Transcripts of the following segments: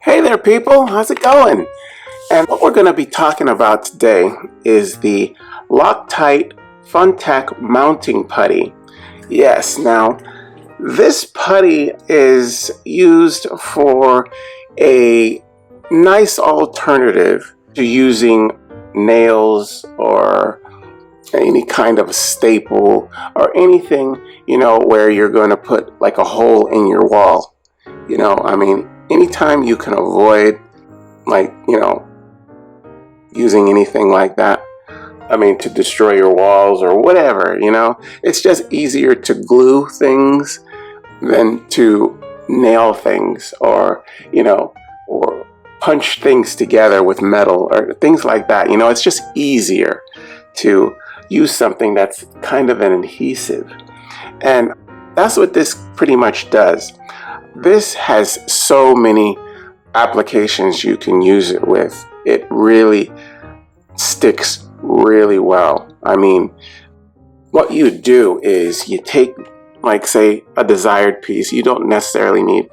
Hey there people, how's it going? And what we're going to be talking about today is the Loctite Tack mounting putty. Yes, now this putty is used for a nice alternative to using nails or any kind of staple or anything, where you're going to put like a hole in your wall. Anytime you can avoid using anything like that, to destroy your walls or whatever, it's just easier to glue things than to nail things or punch things together with metal or things like that. It's just easier to use something that's kind of an adhesive. And that's what this pretty much does. This has so many applications you can use it with. It really sticks really well. What you do is you take, say, a desired piece. You don't necessarily need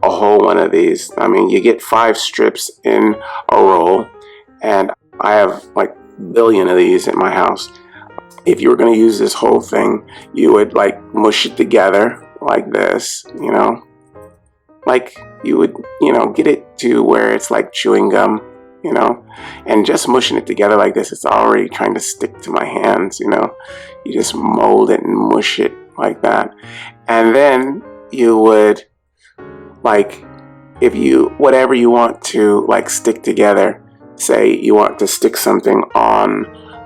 a whole one of these. You get 5 strips in a roll, and I have like a billion of these in my house. If you were going to use this whole thing, you would mush it together like this, you would, get it to where it's like chewing gum, and just mushing it together like this, it's already trying to stick to my hands, you just mold it and mush it like that. And then you would, whatever you want to stick together, say you want to stick something on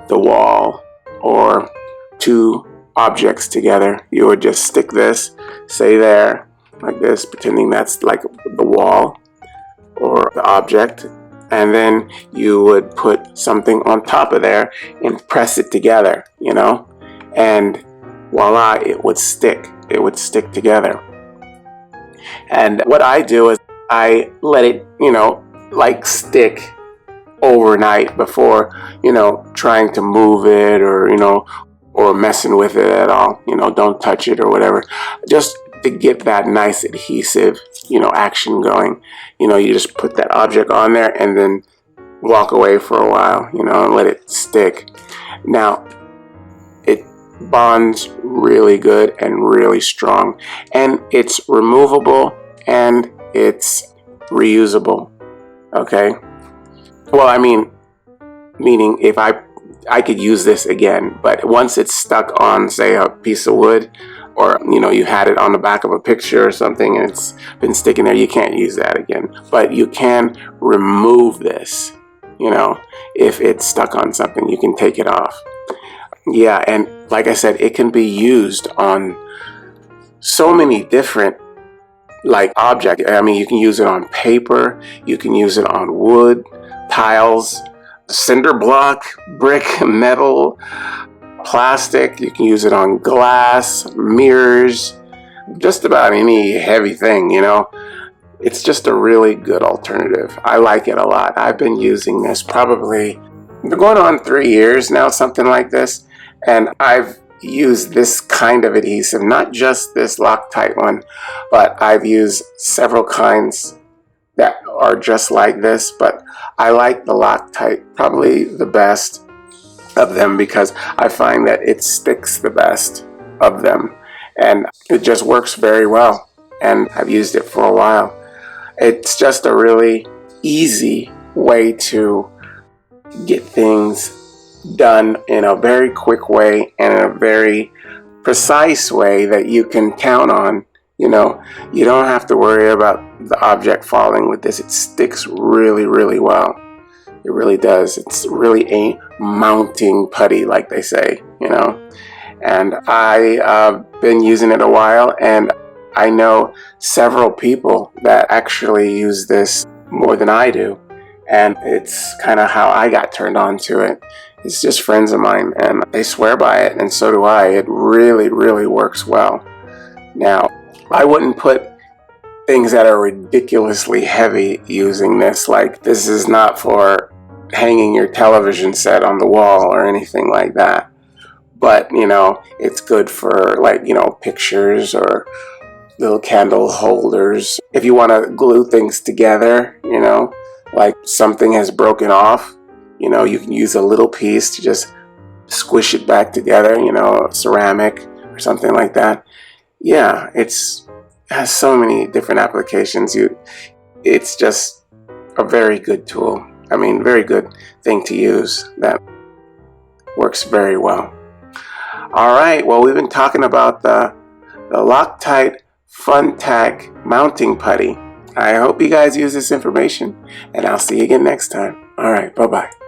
the wall or 2 objects together, you would just stick this, say there, like this, pretending that's like the wall or the object, and then you would put something on top of there and press it together, and voila, it would stick together. And what I do is I let it stick overnight before trying to move it or messing with it at all. Don't touch it or whatever, just to get that nice adhesive action going. You just put that object on there and then walk away for a while, and let it stick. Now it bonds really good and really strong, and it's removable and it's reusable. Okay, well, meaning if I could use this again, but once it's stuck on, say, a piece of wood, or you had it on the back of a picture or something and it's been sticking there, you can't use that again. But you can remove this, if it's stuck on something, you can take it off. Yeah, and like I said, it can be used on so many different objects. You can use it on paper, you can use it on wood, tiles, cinder block, brick, metal, plastic. You can use it on glass, mirrors, just about any heavy thing, It's just a really good alternative. I like it a lot. I've been using this probably going on 3 years now, something like this, and I've used this kind of adhesive, not just this Loctite one, but I've used several kinds that are just like this, but I like the Loctite probably the best of them because I find that it sticks the best of them, and it just works very well, and I've used it for a while. It's just a really easy way to get things done in a very quick way and in a very precise way that you can count on. You don't have to worry about the object falling with this. It sticks really, really well. It really does. It's really a mounting putty, like they say, And I've been using it a while, and I know several people that actually use this more than I do. And it's kind of how I got turned on to it. It's just friends of mine, and they swear by it, and so do I. It really, really works well. Now, I wouldn't put things that are ridiculously heavy using this. This is not for hanging your television set on the wall or anything like that. But, it's good for pictures or little candle holders. If you want to glue things together, you know, like something has broken off, you know, you can use a little piece to just squish it back together, you know, ceramic or something like that. Yeah, it has so many different applications. It's just a very good tool. I mean, very good thing to use that works very well. All right, well, we've been talking about the Loctite Fun Tack mounting putty. I hope you guys use this information, and I'll see you again next time. All right, bye-bye.